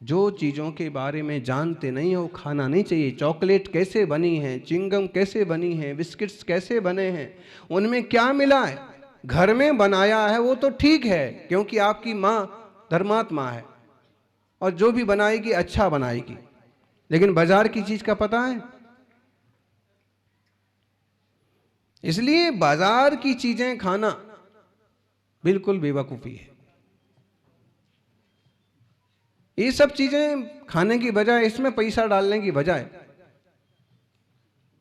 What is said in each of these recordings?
जो चीज़ों के बारे में जानते नहीं हो खाना नहीं चाहिए। चॉकलेट कैसे बनी है, चिंगम कैसे बनी है, बिस्किट्स कैसे बने हैं, उनमें क्या मिला है, घर में बनाया है वो तो ठीक है, क्योंकि आपकी माँ धर्मात्मा है और जो भी बनाएगी अच्छा बनाएगी। लेकिन बाजार की चीज का पता है, इसलिए बाजार की चीजें खाना बिल्कुल बेवकूफी है। ये सब चीजें खाने की बजाय, इसमें पैसा डालने की बजाय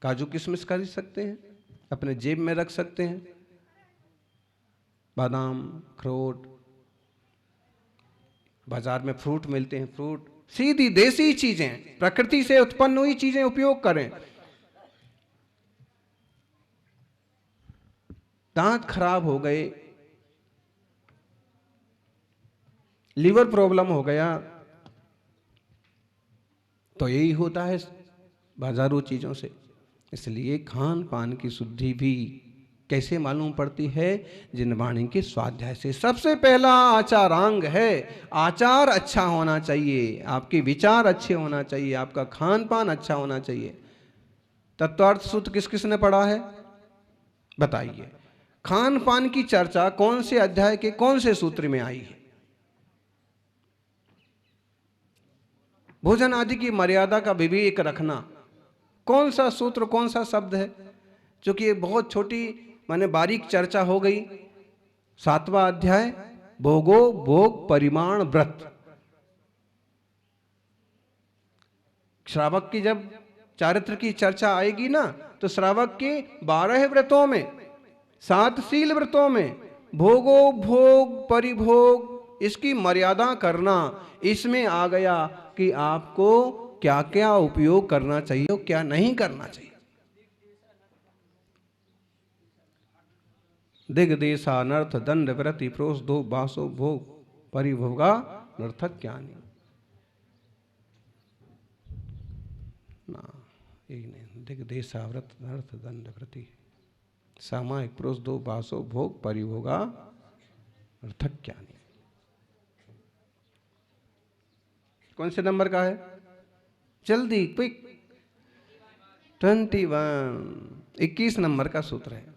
काजू किशमिश खरीद सकते हैं, अपने जेब में रख सकते हैं, बादाम, अखरोट, बाजार में फ्रूट मिलते हैं, फ्रूट, सीधी देसी चीजें, प्रकृति से उत्पन्न हुई चीजें उपयोग करें। दांत खराब हो गए, लीवर प्रॉब्लम हो गया, तो यही होता है बाजारू चीजों से। इसलिए खान पान की शुद्धि भी कैसे मालूम पड़ती है? जिन वाणी के स्वाध्याय से। सबसे पहला आचारांग है, आचार अच्छा होना चाहिए, आपके विचार अच्छे होना चाहिए, आपका खान पान अच्छा होना चाहिए। तत्वार्थ सूत्र किस किस ने पढ़ा है बताइए? खान पान की चर्चा कौन से अध्याय के कौन से सूत्र में आई है? भोजन आदि की मर्यादा का विवेक रखना, कौन सा सूत्र, कौन सा शब्द है? क्योंकि ये बहुत छोटी माने बारीक चर्चा हो गई। 7वां अध्याय, भोगो भोग परिमाण व्रत। श्रावक की जब चारित्र की चर्चा आएगी ना, तो श्रावक के 12 व्रतों में, 7 शील व्रतों में भोगो भोग परिभोग, इसकी मर्यादा करना, इसमें आ गया कि आपको क्या क्या उपयोग करना चाहिए और क्या नहीं करना चाहिए। दिग्देशा नर्थ दंड व्रति प्रोस दो बासो भोग परिभोगा नर्थक ज्ञानी। ना एक नहीं, दिग्देशा व्रत नर्थ दंड व्रति सामायिक प्रोस दो बासो भोग परिभोगा नर्थक ज्ञानी। कौन से नंबर का है? जल्दी क्विक। 21 नंबर का सूत्र है।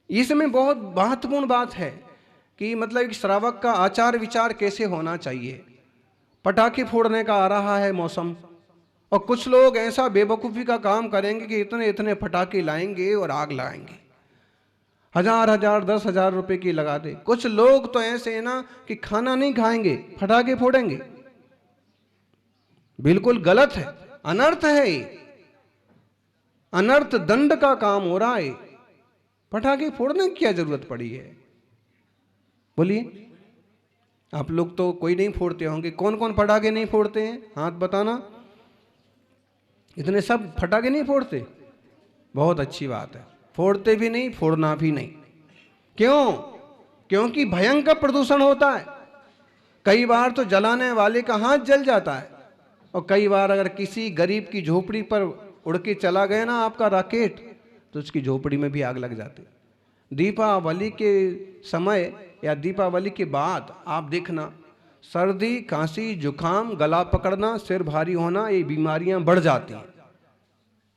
इसमें बहुत महत्वपूर्ण बात है कि मतलब श्रावक का आचार विचार कैसे होना चाहिए। पटाखे फोड़ने का आ रहा है मौसम, और कुछ लोग ऐसा बेवकूफ़ी का काम करेंगे कि इतने इतने पटाखे लाएंगे और आग लगाएंगे, 1000 10,000 रुपए की लगा दे। कुछ लोग तो ऐसे है ना कि खाना नहीं खाएंगे, पटाखे फोड़ेंगे। बिल्कुल गलत है, अनर्थ है ये, अनर्थ दंड का काम हो रहा है। पटाखे फोड़ने की क्या जरूरत पड़ी है? बोलिए, आप लोग तो कोई नहीं फोड़ते होंगे। कौन कौन पटाखे नहीं फोड़ते हैं? हाथ बताना। इतने सब पटाखे नहीं फोड़ते? बहुत अच्छी बात है, फोड़ते भी नहीं, फोड़ना भी नहीं। क्यों? क्योंकि भयंकर प्रदूषण होता है। कई बार तो जलाने वाले का हाथ जल जाता है, और कई बार अगर किसी गरीब की झोपड़ी पर उड़ के चला गया ना आपका रॉकेट, तो उसकी झोपड़ी में भी आग लग जाती है। दीपावली के समय या दीपावली के बाद आप देखना, सर्दी, खांसी, जुकाम, गला पकड़ना, सिर भारी होना, ये बीमारियां बढ़ जाती हैं।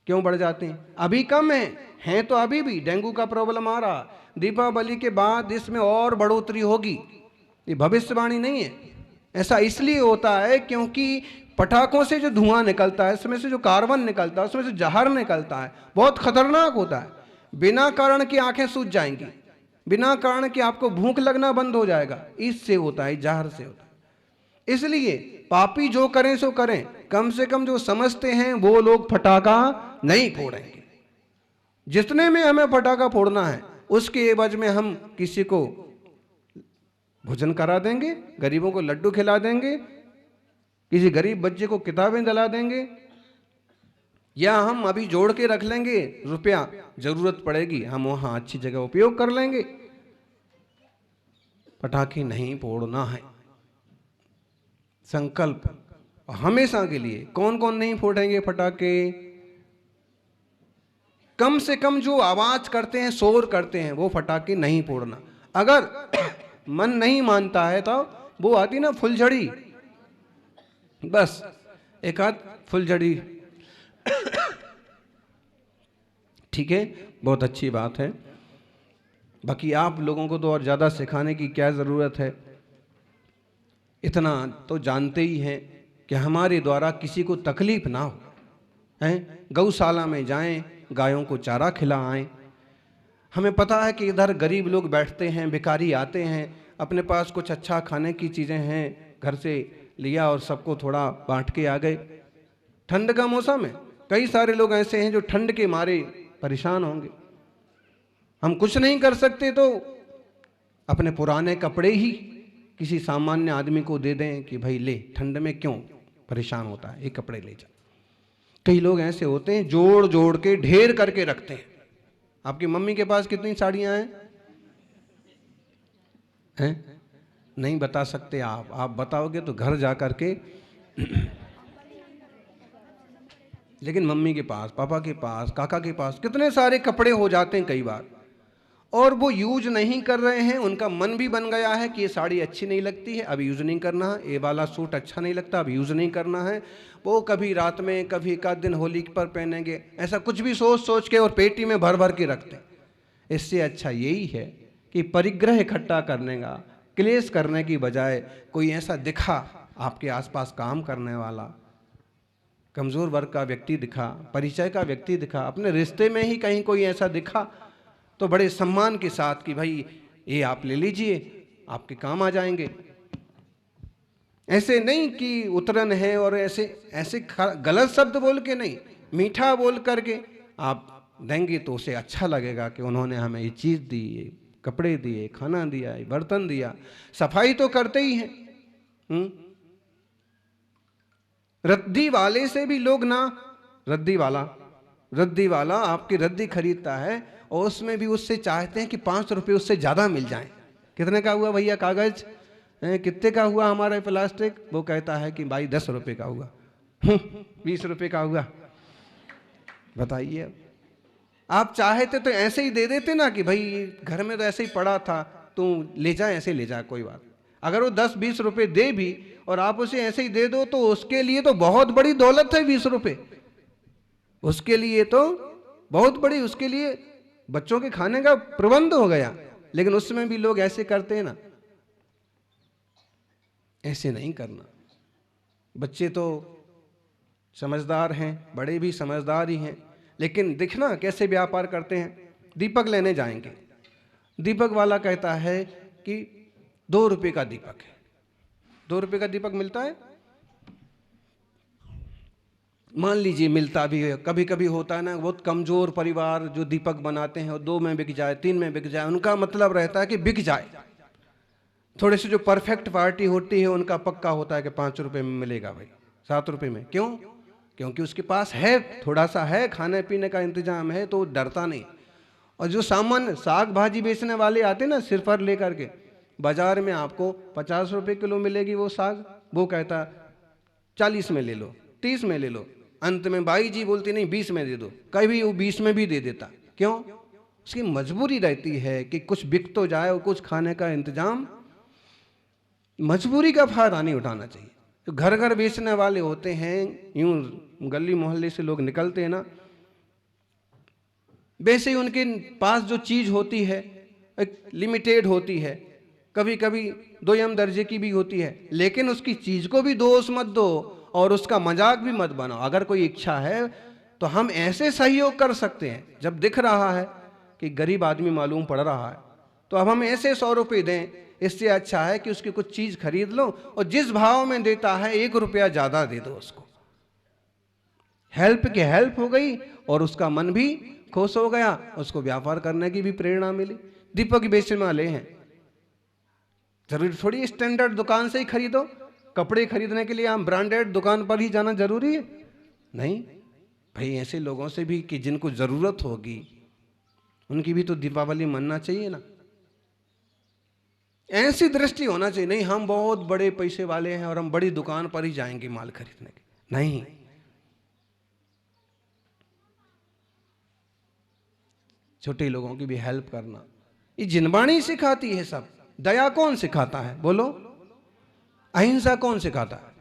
क्यों बढ़ जाती हैं? अभी कम हैं तो अभी भी डेंगू का प्रॉब्लम आ रहा, दीपावली के बाद इसमें और बढ़ोतरी होगी। ये भविष्यवाणी नहीं है। ऐसा इसलिए होता है क्योंकि पटाखों से जो धुआं निकलता है, इसमें से जो कार्बन निकलता है, उसमें से जहर निकलता है, बहुत खतरनाक होता है। बिना कारण की आंखें सूज जाएंगी, बिना कारण के आपको भूख लगना बंद हो जाएगा। इससे होता है, जहर से होता है। इसलिए पापी जो करें सो करें, कम से कम जो समझते हैं वो लोग पटाखा नहीं फोड़ेंगे। जितने में हमें पटाखा फोड़ना है, उसके एवज में हम किसी को भोजन करा देंगे, गरीबों को लड्डू खिला देंगे, किसी गरीब बच्चे को किताबें दिला देंगे, या हम अभी जोड़ के रख लेंगे रुपया, जरूरत पड़ेगी हम वहां अच्छी जगह उपयोग कर लेंगे। पटाखे नहीं फोड़ना है, संकल्प हमेशा के लिए। कौन कौन नहीं फोड़ेंगे पटाखे? कम से कम जो आवाज करते हैं, शोर करते हैं, वो फटाके नहीं फोड़ना। अगर मन नहीं मानता है तो वो आती ना फुलझड़ी, बस एक आध फुलझड़ी, ठीक है, बहुत अच्छी बात है। बाकी आप लोगों को तो और ज़्यादा सिखाने की क्या ज़रूरत है, इतना तो जानते ही हैं कि हमारे द्वारा किसी को तकलीफ ना हो, हैं। गौशाला में जाएं, गायों को चारा खिलाएं। हमें पता है कि इधर गरीब लोग बैठते हैं, भिखारी आते हैं, अपने पास कुछ अच्छा खाने की चीज़ें हैं, घर से लिया और सबको थोड़ा बांट के आ गए। ठंड का मौसम है, कई सारे लोग ऐसे हैं जो ठंड के मारे परेशान होंगे। हम कुछ नहीं कर सकते तो अपने पुराने कपड़े ही किसी सामान्य आदमी को दे दें कि भाई ले, ठंड में क्यों परेशान होता है, ये कपड़े ले जा। कई लोग ऐसे होते हैं जोड़ जोड़ के ढेर करके रखते हैं। आपकी मम्मी के पास कितनी साड़ियां हैं? नहीं बता सकते आप बताओगे तो घर जा करके लेकिन मम्मी के पास, पापा के पास, काका के पास कितने सारे कपड़े हो जाते हैं कई बार, और वो यूज नहीं कर रहे हैं। उनका मन भी बन गया है कि ये साड़ी अच्छी नहीं लगती है, अब यूज़ नहीं करना है, ये वाला सूट अच्छा नहीं लगता, अब यूज़ नहीं करना है। वो कभी रात में, कभी एक आध दिन होली पर पहनेंगे, ऐसा कुछ भी सोच सोच के और पेटी में भर भर के रखते हैं। इससे अच्छा यही है कि परिग्रह इकट्ठा करने का, क्लेश करने की बजाय कोई ऐसा दिखा आपके आसपास काम करने वाला, कमज़ोर वर्ग का व्यक्ति दिखा, परिचय का व्यक्ति दिखा, अपने रिश्ते में ही कहीं कोई ऐसा दिखा तो बड़े सम्मान के साथ कि भाई ये आप ले लीजिए, आपके काम आ जाएंगे। ऐसे नहीं कि उतरन है और ऐसे ऐसे गलत शब्द बोल के नहीं, मीठा बोल करके आप देंगे तो उसे अच्छा लगेगा कि उन्होंने हमें ये चीज़ दी, ये कपड़े दिए, खाना दिया, ये बर्तन दिया, सफाई तो करते ही हैं। रद्दी वाले से भी लोग ना, रद्दी वाला आपकी रद्दी खरीदता है और उसमें भी उससे चाहते हैं कि 5 रुपये उससे ज़्यादा मिल जाए। कितने का हुआ भैया कागज़, कितने का हुआ हमारा प्लास्टिक? वो कहता है कि भाई 10 रुपये का हुआ, 20 रुपये का हुआ। बताइए, आप चाहते तो ऐसे ही दे देते ना कि भाई घर में तो ऐसे ही पड़ा था, तू ले जा, ऐसे ले जा, कोई बात। अगर वो 10-20 रुपये दे भी और आप उसे ऐसे ही दे दो तो उसके लिए तो बहुत बड़ी दौलत है 20 रुपये, उसके लिए तो बहुत बड़ी, उसके लिए बच्चों के खाने का प्रबंध हो गया। लेकिन उसमें भी लोग ऐसे करते हैं ना, ऐसे नहीं करना। बच्चे तो समझदार हैं, बड़े भी समझदार ही हैं, लेकिन दिखना कैसे व्यापार करते हैं। दीपक लेने जाएंगे, दीपक वाला कहता है कि 2 रुपये का दीपक है। 2 रुपये का दीपक मिलता है, मान लीजिए मिलता भी है। कभी कभी होता है ना, बहुत कमज़ोर परिवार जो दीपक बनाते हैं और 2 में बिक जाए, 3 में बिक जाए, उनका मतलब रहता है कि बिक जाए। थोड़े से जो परफेक्ट पार्टी होती है उनका पक्का होता है कि 5 रुपये में मिलेगा भाई, 7 रुपये में। क्यों? क्योंकि उसके पास है, थोड़ा सा है, खाने पीने का इंतजाम है, तो डरता नहीं। और जो सामान्य साग भाजी बेचने वाले आते ना सिर पर लेकर के, बाजार में आपको 50 रुपये किलो मिलेगी वो साग, वो कहता 40 में ले लो, 30 में ले लो, अंत में बाई जी बोलती नहीं 20 में दे दो, कभी वो 20 में भी दे देता। क्यों? उसकी मजबूरी रहती है कि कुछ बिक तो जाए और कुछ खाने का इंतजाम। मजबूरी का फायदा नहीं उठाना चाहिए। तो घर घर बेचने वाले होते हैं, यूं गली मोहल्ले से लोग निकलते हैं ना, वैसे ही उनके पास जो चीज़ होती है एक लिमिटेड होती है, कभी कभी 2 दर्जे की भी होती है, लेकिन उसकी चीज़ को भी दोष मत दो और उसका मजाक भी मत बनाओ। अगर कोई इच्छा है तो हम ऐसे सहयोग कर सकते हैं, जब दिख रहा है कि गरीब आदमी मालूम पड़ रहा है तो अब हम ऐसे 100 रुपये दें, इससे अच्छा है कि उसकी कुछ चीज़ खरीद लो और जिस भाव में देता है 1 रुपया ज़्यादा दे दो उसको। हेल्प की हेल्प हो गई और उसका मन भी खुश हो गया, उसको व्यापार करने की भी प्रेरणा मिली। दीपक बेचने वाले हैं, जरूरी थोड़ी स्टैंडर्ड दुकान से ही खरीदो। कपड़े खरीदने के लिए हम ब्रांडेड दुकान पर ही जाना जरूरी है? नहीं भाई, ऐसे लोगों से भी कि जिनको जरूरत होगी उनकी भी तो दीपावली मनना चाहिए ना। ऐसी दृष्टि होना चाहिए, नहीं हम बहुत बड़े पैसे वाले हैं और हम बड़ी दुकान पर ही जाएंगे माल खरीदने के। नहीं, छोटे लोगों की भी हेल्प करना, ये जिनवाणी सिखाती है सब। दया कौन सिखाता है बोलो? अहिंसा कौन सिखाता है?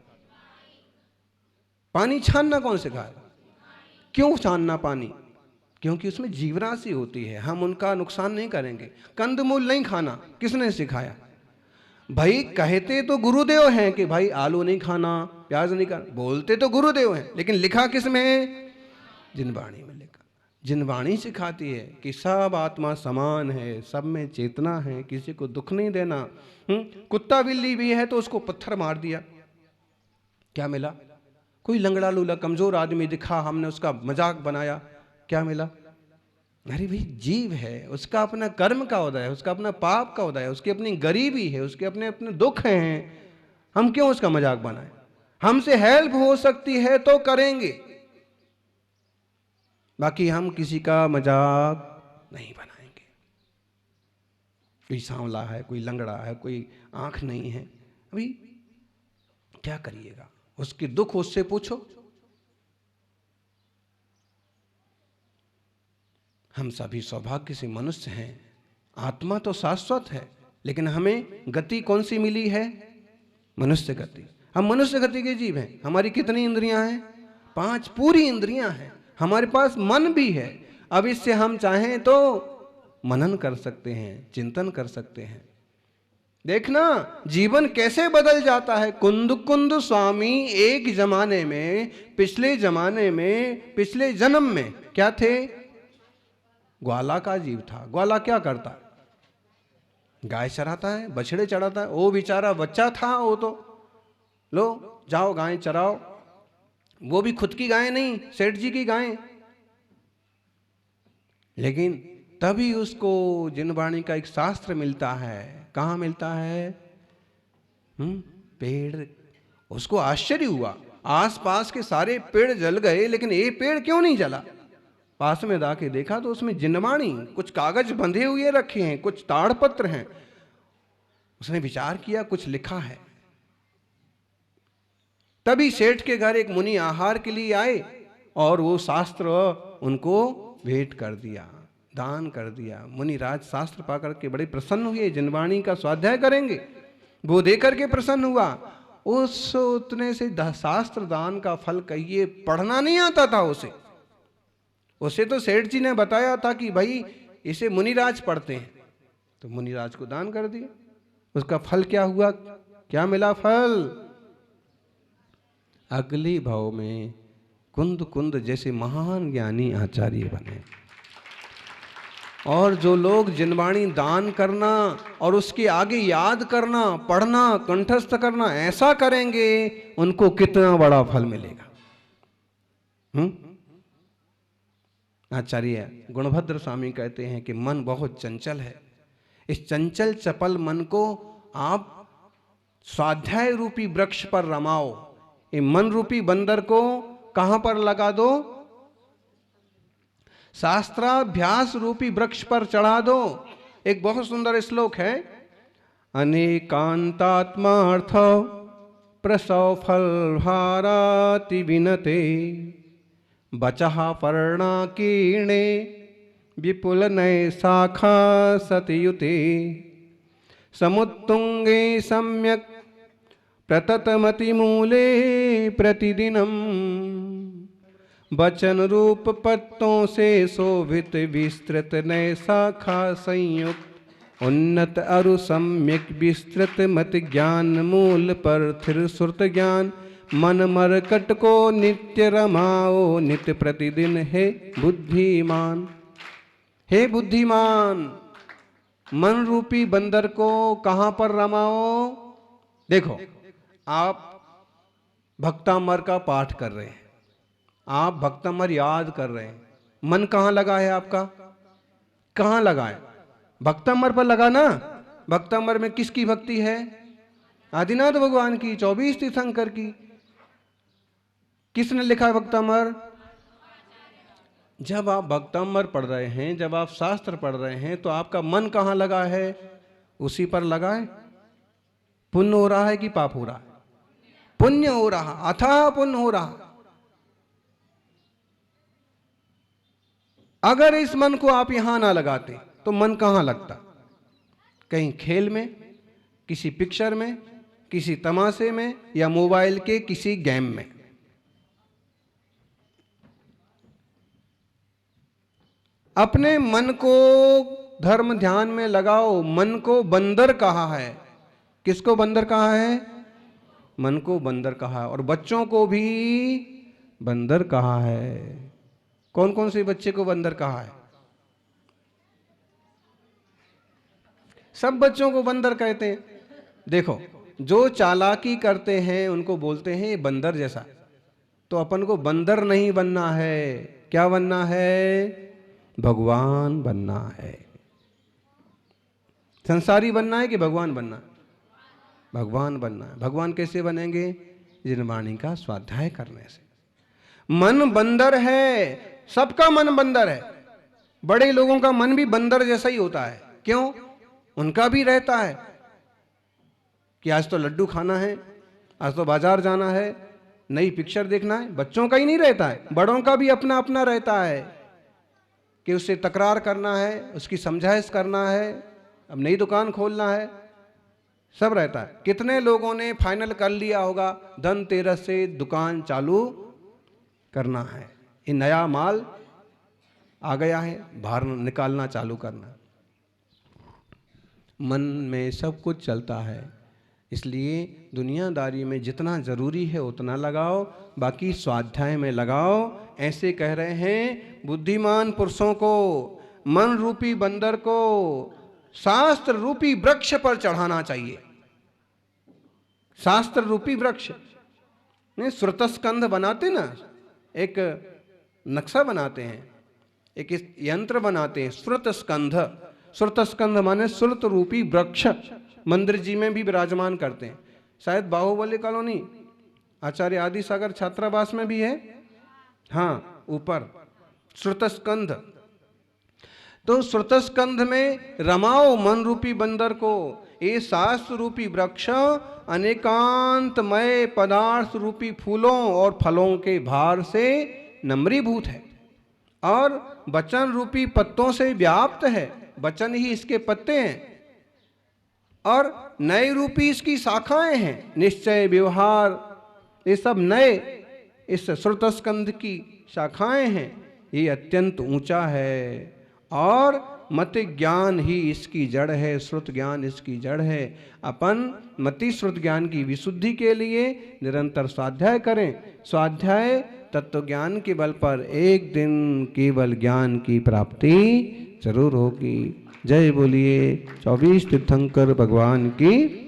पानी छानना कौन सिखाया? क्यों छानना पानी? क्योंकि उसमें जीवराशि होती है, हम उनका नुकसान नहीं करेंगे। कंदमूल नहीं खाना, किसने सिखाया? भाई कहते तो गुरुदेव हैं कि भाई आलू नहीं खाना, प्याज नहीं खाना, बोलते तो गुरुदेव हैं, लेकिन लिखा किस में है? जिनवाणी में लिखा। जिनवाणी सिखाती है कि सब आत्मा समान है, सब में चेतना है, किसी को दुख नहीं देना। कुत्ता बिल्ली भी है तो उसको पत्थर मार दिया, क्या मिला? कोई लंगड़ा लूला कमजोर आदमी दिखा, हमने उसका मजाक बनाया, क्या मिला? अरे भाई जीव है, उसका अपना कर्म का उदय है, उसका अपना पाप का उदय है, उसकी अपनी गरीबी है, उसके अपने अपने दुख हैं, हम क्यों उसका मजाक बनाएं? हमसे हेल्प हो सकती है तो करेंगे, बाकी हम किसी का मजाक नहीं बनाएंगे। कोई सांवला है, कोई लंगड़ा है, कोई आंख नहीं है, अभी क्या करिएगा? उसके दुख उससे पूछो। हम सभी सौभाग्य से मनुष्य हैं, आत्मा तो शाश्वत है, लेकिन हमें गति कौन सी मिली है? मनुष्य गति। हम मनुष्य गति के जीव हैं। हमारी कितनी इंद्रियां हैं? 5 पूरी इंद्रियां हैं। हमारे पास मन भी है। अब इससे हम चाहें तो मनन कर सकते हैं, चिंतन कर सकते हैं। देखना जीवन कैसे बदल जाता है। कुंद कुंद स्वामी एक जमाने में, पिछले जमाने में, पिछले जन्म में क्या थे? ग्वाला का जीव था। ग्वाला क्या करता है? गाय चराता है, बछड़े चराता है। वो बेचारा बच्चा था, वो तो लो जाओ गाय चराओ। वो भी खुद की गाय नहीं, सेठ जी की गाय। लेकिन तभी उसको जिनवाणी का एक शास्त्र मिलता है। कहाँ मिलता है? पेड़। उसको आश्चर्य हुआ, आसपास के सारे पेड़ जल गए, लेकिन ये पेड़ क्यों नहीं जला? पास में जाके देखा तो उसमें जिनवाणी, कुछ कागज बंधे हुए रखे हैं, कुछ ताड़पत्र हैं। उसने विचार किया, कुछ लिखा है। तभी सेठ के घर एक मुनि आहार के लिए आए और वो शास्त्र उनको भेंट कर दिया, दान कर दिया। मुनिराज शास्त्र पाकर के बड़े प्रसन्न हुए, जिनवाणी का स्वाध्याय करेंगे, वो देकर के प्रसन्न हुआ। उस उतने से शास्त्र दान का फल कहिए, पढ़ना नहीं आता था उसे तो सेठ जी ने बताया था कि भाई इसे मुनिराज पढ़ते हैं, तो मुनिराज को दान कर दिया। उसका फल क्या हुआ? क्या मिला फल? अगली भाव में कुंद कुंद जैसे महान ज्ञानी आचार्य बने। और जो लोग जिनवाणी दान करना और उसके आगे याद करना, पढ़ना, कंठस्थ करना ऐसा करेंगे, उनको कितना बड़ा फल मिलेगा। आचार्य गुणभद्र स्वामी कहते हैं कि मन बहुत चंचल है। इस चंचल चपल मन को आप स्वाध्याय रूपी वृक्ष पर रमाओ। ये मन रूपी बंदर को कहां पर लगा दो? शास्त्राभ्यास रूपी वृक्ष पर चढ़ा दो। एक बहुत सुंदर श्लोक है, अनेकांतात्मार्थ प्रसव फल भाराति विनते बचः पर्णाकीर्णे विपुल नय शाखा सतयुते समुत्तुंगे सम्यक प्रततमतिमूले प्रतिदिनम वचन रूप पत्तों से शोभित विस्तृत नय शाखा संयुक्त उन्नत अरु सम्यक विस्तृत मत ज्ञान मूल पर थिर सुरत ज्ञान मन मरकट को नित्य रमाओ नित्य प्रतिदिन हे बुद्धिमान। हे बुद्धिमान, मन रूपी बंदर को कहां पर रमाओ? देखो, आप भक्तामर का पाठ कर रहे हैं, आप भक्तामर याद कर रहे हैं, मन कहां लगा है आपका? कहां लगा है? भक्तामर पर लगा ना। भक्तामर में किसकी भक्ति है? आदिनाथ भगवान की, 24 तीर्थंकर की। किसने लिखा है भक्तामर? जब आप भक्तामर पढ़ रहे हैं, जब आप शास्त्र पढ़ रहे हैं, तो आपका मन कहां लगा है? उसी पर लगा है। पुण्य हो रहा है कि पाप हो रहा है? पुण्य हो रहा, अथाह पुण्य हो रहा। अगर इस मन को आप यहां ना लगाते तो मन कहां लगता? कहीं खेल में, किसी पिक्चर में, किसी तमाशे में, या मोबाइल के किसी गेम में। अपने मन को धर्म ध्यान में लगाओ। मन को बंदर कहा है। किसको बंदर कहा है? मन को बंदर कहा है। और बच्चों को भी बंदर कहा है। कौन कौन से बच्चे को बंदर कहा है? सब बच्चों को बंदर कहते हैं। देखो, जो चालाकी करते हैं उनको बोलते हैं ये बंदर जैसा। तो अपन को बंदर नहीं बनना है। क्या बनना है? भगवान बनना है। संसारी बनना है कि भगवान बनना? भगवान बनना है। भगवान कैसे बनेंगे? जिन वाणी का स्वाध्याय करने से। मन बंदर है, सबका मन बंदर है। बड़े लोगों का मन भी बंदर जैसा ही होता है। क्यों? उनका भी रहता है कि आज तो लड्डू खाना है, आज तो बाजार जाना है, नई पिक्चर देखना है। बच्चों का ही नहीं रहता है, बड़ों का भी अपना अपना रहता है कि उससे तकरार करना है, उसकी समझाइश करना है, अब नई दुकान खोलना है, सब रहता है। कितने लोगों ने फाइनल कर लिया होगा धनतेरस से दुकान चालू करना है, ये नया माल आ गया है, बाहर निकालना चालू करना। मन में सब कुछ चलता है। इसलिए दुनियादारी में जितना ज़रूरी है उतना लगाओ, बाकी स्वाध्याय में लगाओ। ऐसे कह रहे हैं बुद्धिमान पुरुषों को, मन रूपी बंदर को शास्त्र रूपी वृक्ष पर चढ़ाना चाहिए। शास्त्र रूपी वृक्ष नहीं, श्रुतस्कंध बनाते ना, एक नक्शा बनाते हैं, एक यंत्र बनाते हैं, श्रुतस्कंध। श्रुतस्कंध माने श्रुत रूपी वृक्ष। मंदिर जी में भी विराजमान करते हैं। शायद बाहुबली कॉलोनी आचार्य आदि सागर छात्रावास में भी है, हाँ, ऊपर श्रुतस्कंध। तो श्रुतस्कंध में रमाओ मन रूपी बंदर को। ये शास्त्र रूपी वृक्ष अनेकांतमय पदार्थ रूपी फूलों और फलों के भार से नम्रीभूत है और वचन रूपी पत्तों से व्याप्त है। वचन ही इसके पत्ते हैं और नए रूपी इसकी शाखाएं हैं। निश्चय, व्यवहार, ये सब नए इस श्रुतस्कंध की शाखाएं हैं। ये अत्यंत ऊंचा है और मति ज्ञान ही इसकी जड़ है, श्रुत ज्ञान इसकी जड़ है। अपन मति श्रुत ज्ञान की विशुद्धि के लिए निरंतर स्वाध्याय करें। स्वाध्याय तत्व ज्ञान के बल पर एक दिन केवल ज्ञान की प्राप्ति जरूर होगी। जय बोलिए 24 तीर्थंकर भगवान की।